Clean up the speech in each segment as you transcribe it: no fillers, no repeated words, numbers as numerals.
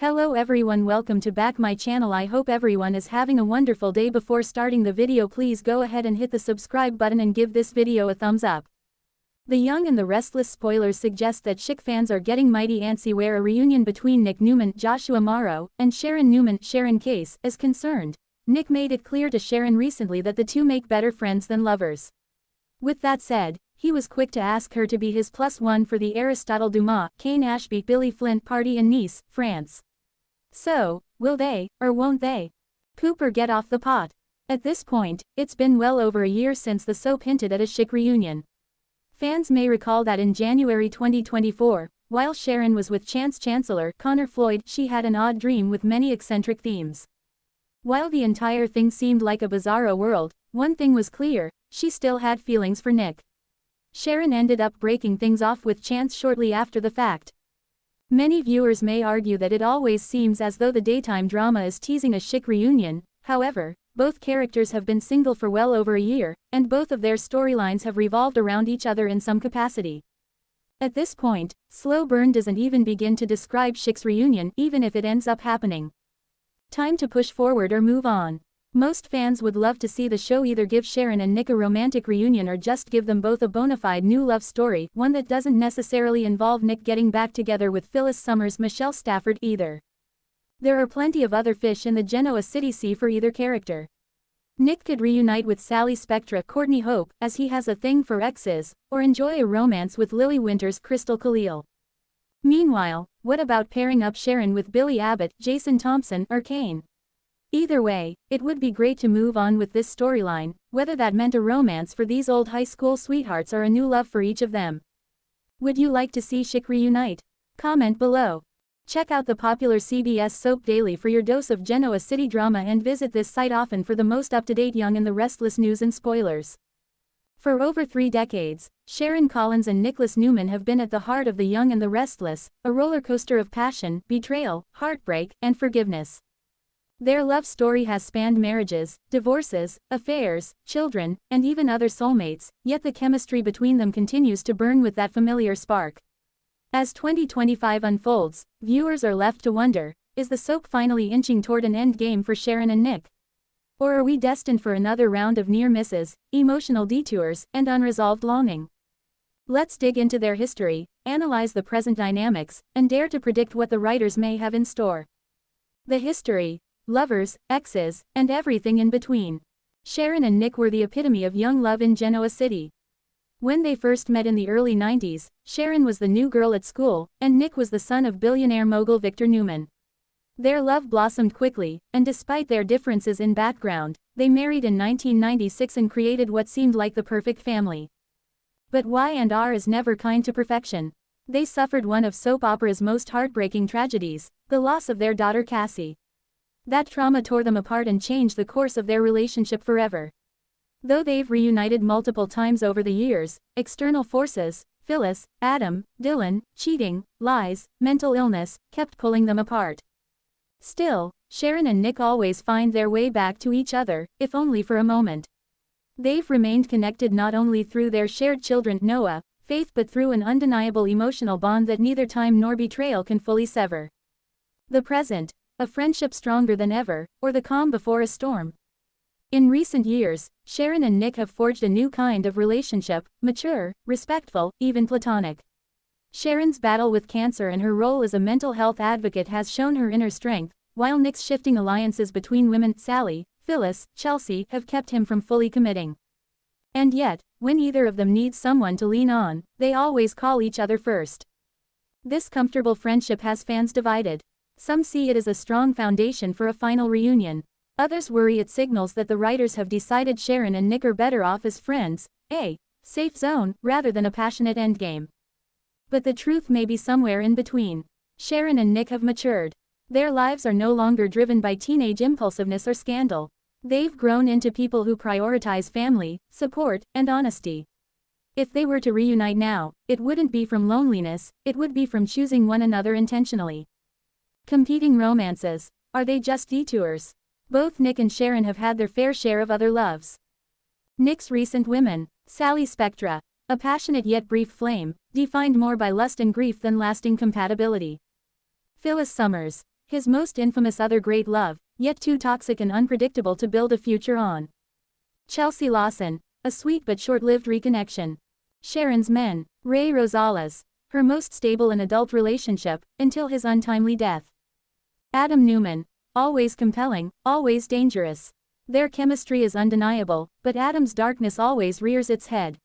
Hello everyone, welcome to back my channel. I hope everyone is having a wonderful day. Before starting the video, please go ahead and hit the subscribe button and give this video a thumbs up. The Young and the Restless spoilers suggest that Chick fans are getting mighty antsy where a reunion between Nick Newman, Joshua Morrow, and Sharon Newman, Sharon Case, is concerned. Nick made it clear to Sharon recently that the two make better friends than lovers. With that said, he was quick to ask her to be his +1 for the Aristotle Dumas, Kane Ashby, Billy Flint party in Nice, France. So, will they, or won't they? Cooper get off the pot? At this point, it's been well over a year since the soap hinted at a chic reunion. Fans may recall that in January 2024, while Sharon was with Chance Chancellor Connor Floyd, she had an odd dream with many eccentric themes. While the entire thing seemed like a bizarro world, one thing was clear: she still had feelings for Nick. Sharon ended up breaking things off with Chance shortly after the fact. Many viewers may argue that it always seems as though the daytime drama is teasing a chic reunion. However, both characters have been single for well over a year, and both of their storylines have revolved around each other in some capacity. At this point, slow burn doesn't even begin to describe chic's reunion, even if it ends up happening. Time to push forward or move on. Most fans would love to see the show either give Sharon and Nick a romantic reunion or just give them both a bona fide new love story, one that doesn't necessarily involve Nick getting back together with Phyllis Summers, Michelle Stafford either. There are plenty of other fish in the Genoa City Sea for either character. Nick could reunite with Sally Spectra, Courtney Hope, as he has a thing for exes, or enjoy a romance with Lily Winters, Crystal Khalil. Meanwhile, what about pairing up Sharon with Billy Abbott, Jason Thompson, or Kane? Either way, it would be great to move on with this storyline, whether that meant a romance for these old high school sweethearts or a new love for each of them. Would you like to see Chic reunite? Comment below. Check out the popular CBS soap daily for your dose of Genoa City drama and visit this site often for the most up-to-date Young and the Restless news and spoilers. For over 3 decades, Sharon Collins and Nicholas Newman have been at the heart of the Young and the Restless, a roller coaster of passion, betrayal, heartbreak, and forgiveness. Their love story has spanned marriages, divorces, affairs, children, and even other soulmates, yet the chemistry between them continues to burn with that familiar spark. As 2025 unfolds, viewers are left to wonder, is the soap finally inching toward an end game for Sharon and Nick? Or are we destined for another round of near misses, emotional detours, and unresolved longing? Let's dig into their history, analyze the present dynamics, and dare to predict what the writers may have in store. The history. Lovers, exes, and everything in between. Sharon and Nick were the epitome of young love in Genoa City. When they first met in the early 90s, Sharon was the new girl at school, and Nick was the son of billionaire mogul Victor Newman. Their love blossomed quickly, and despite their differences in background, they married in 1996 and created what seemed like the perfect family. But Y&R is never kind to perfection. They suffered one of soap opera's most heartbreaking tragedies, the loss of their daughter Cassie. That trauma tore them apart and changed the course of their relationship forever. Though they've reunited multiple times over the years, external forces, Phyllis, Adam, Dylan, cheating, lies, mental illness, kept pulling them apart. Still, Sharon and Nick always find their way back to each other, if only for a moment. They've remained connected not only through their shared children, Noah, Faith, but through an undeniable emotional bond that neither time nor betrayal can fully sever. The present. A friendship stronger than ever, or the calm before a storm. In recent years, Sharon and Nick have forged a new kind of relationship, mature, respectful, even platonic. Sharon's battle with cancer and her role as a mental health advocate has shown her inner strength, while Nick's shifting alliances between women, Sally, Phyllis, Chelsea, have kept him from fully committing. And yet, when either of them needs someone to lean on, they always call each other first. This comfortable friendship has fans divided. Some see it as a strong foundation for a final reunion. Others worry it signals that the writers have decided Sharon and Nick are better off as friends, a safe zone, rather than a passionate endgame. But the truth may be somewhere in between. Sharon and Nick have matured. Their lives are no longer driven by teenage impulsiveness or scandal. They've grown into people who prioritize family, support, and honesty. If they were to reunite now, it wouldn't be from loneliness, it would be from choosing one another intentionally. Competing romances. Are they just detours? Both Nick and Sharon have had their fair share of other loves. Nick's recent women. Sally Spectra. A passionate yet brief flame, defined more by lust and grief than lasting compatibility. Phyllis Summers. His most infamous other great love, yet too toxic and unpredictable to build a future on. Chelsea Lawson, a sweet but short-lived reconnection. Sharon's men, Ray Rosales, her most stable and adult relationship, until his untimely death. Adam Newman, always compelling, always dangerous. Their chemistry is undeniable, but Adam's darkness always rears its head.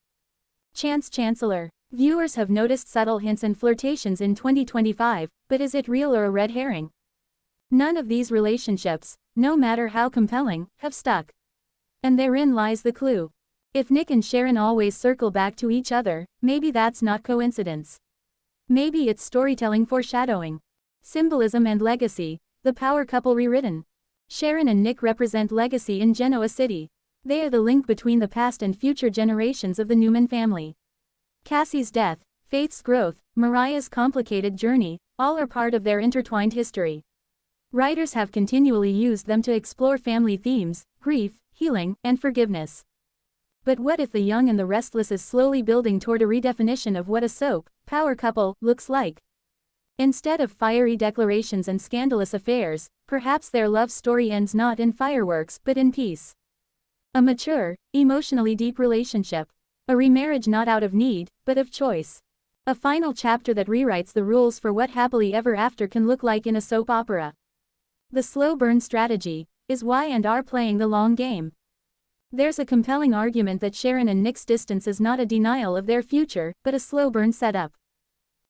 Chance Chancellor. Viewers have noticed subtle hints and flirtations in 2025, but is it real or a red herring? None of these relationships, no matter how compelling, have stuck. And therein lies the clue. If Nick and Sharon always circle back to each other, maybe that's not coincidence. Maybe it's storytelling foreshadowing. Symbolism and legacy, the power couple rewritten. Sharon and Nick represent legacy in Genoa City. They are the link between the past and future generations of the Newman family. Cassie's death, Faith's growth, Mariah's complicated journey, all are part of their intertwined history. Writers have continually used them to explore family themes, grief, healing, and forgiveness. But what if The Young and the Restless is slowly building toward a redefinition of what a soap, power couple, looks like? Instead of fiery declarations and scandalous affairs, perhaps their love story ends not in fireworks but in peace. A mature, emotionally deep relationship. A remarriage not out of need, but of choice. A final chapter that rewrites the rules for what happily ever after can look like in a soap opera. The slow burn strategy. Is Y&R playing the long game? There's a compelling argument that Sharon and Nick's distance is not a denial of their future, but a slow burn setup.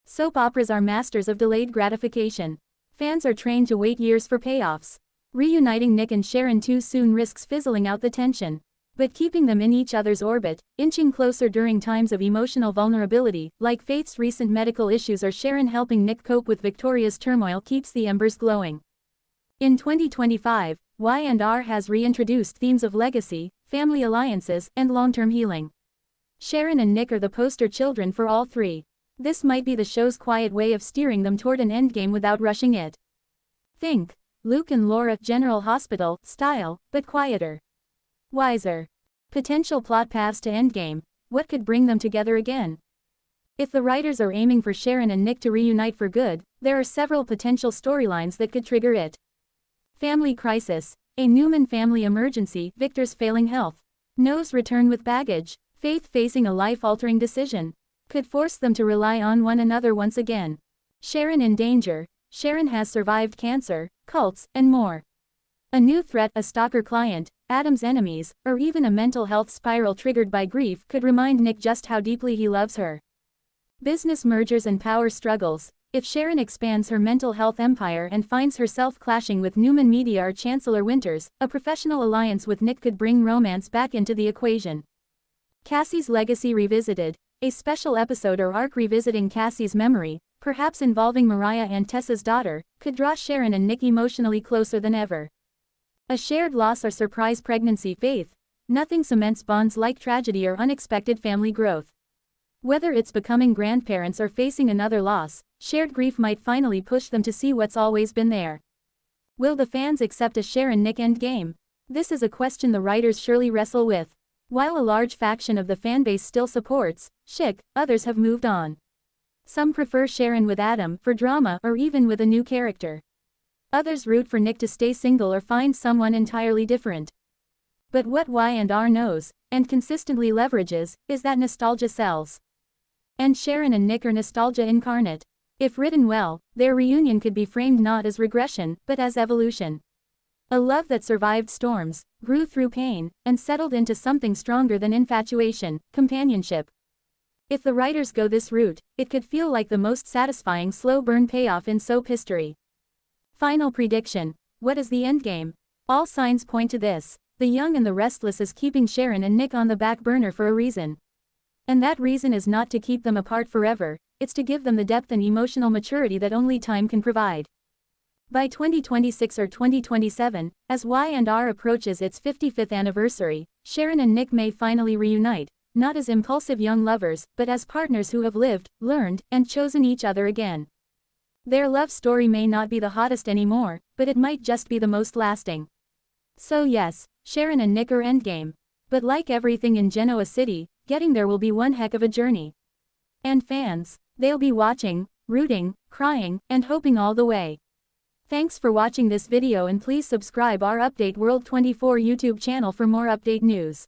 Soap operas are masters of delayed gratification. Fans are trained to wait years for payoffs. Reuniting Nick and Sharon too soon risks fizzling out the tension. But keeping them in each other's orbit, inching closer during times of emotional vulnerability, like Faith's recent medical issues or Sharon helping Nick cope with Victoria's turmoil, keeps the embers glowing. In 2025, Y&R has reintroduced themes of legacy, family alliances, and long-term healing. Sharon and Nick are the poster children for all three. This might be the show's quiet way of steering them toward an endgame without rushing it. Think Luke and Laura, General Hospital style, but quieter. Wiser. Potential plot paths to endgame. What could bring them together again? If the writers are aiming for Sharon and Nick to reunite for good, there are several potential storylines that could trigger it. Family crisis. A Newman family emergency. Victor's failing health. Noah's return with baggage. Faith facing a life-altering decision. Could force them to rely on one another once again. Sharon in danger. Sharon has survived cancer, cults, and more. A new threat, a stalker client, Adam's enemies, or even a mental health spiral triggered by grief could remind Nick just how deeply he loves her. Business mergers and power struggles. If Sharon expands her mental health empire and finds herself clashing with Newman Media or Chancellor Winters, a professional alliance with Nick could bring romance back into the equation. Cassie's legacy revisited. A special episode or arc revisiting Cassie's memory, perhaps involving Mariah and Tessa's daughter, could draw Sharon and Nick emotionally closer than ever. A shared loss or surprise pregnancy. Faith. Nothing cements bonds like tragedy or unexpected family growth. Whether it's becoming grandparents or facing another loss, shared grief might finally push them to see what's always been there. Will the fans accept a Sharon-Nick endgame? This is a question the writers surely wrestle with. While a large faction of the fanbase still supports Schick, others have moved on. Some prefer Sharon with Adam for drama or even with a new character. Others root for Nick to stay single or find someone entirely different. But what Y&R knows, and consistently leverages, is that nostalgia sells. And Sharon and Nick are nostalgia incarnate. If written well, their reunion could be framed not as regression, but as evolution. A love that survived storms, grew through pain, and settled into something stronger than infatuation, companionship. If the writers go this route, it could feel like the most satisfying slow burn payoff in soap history. Final prediction. What is the endgame? All signs point to this. The Young and the Restless is keeping Sharon and Nick on the back burner for a reason. And that reason is not to keep them apart forever, it's to give them the depth and emotional maturity that only time can provide. By 2026 or 2027, as Y&R approaches its 55th anniversary, Sharon and Nick may finally reunite, not as impulsive young lovers, but as partners who have lived, learned, and chosen each other again. Their love story may not be the hottest anymore, but it might just be the most lasting. So yes, Sharon and Nick are endgame. But like everything in Genoa City, getting there will be one heck of a journey. And fans, they'll be watching, rooting, crying, and hoping all the way. Thanks for watching this video and please subscribe our Update World 24 YouTube channel for more update news.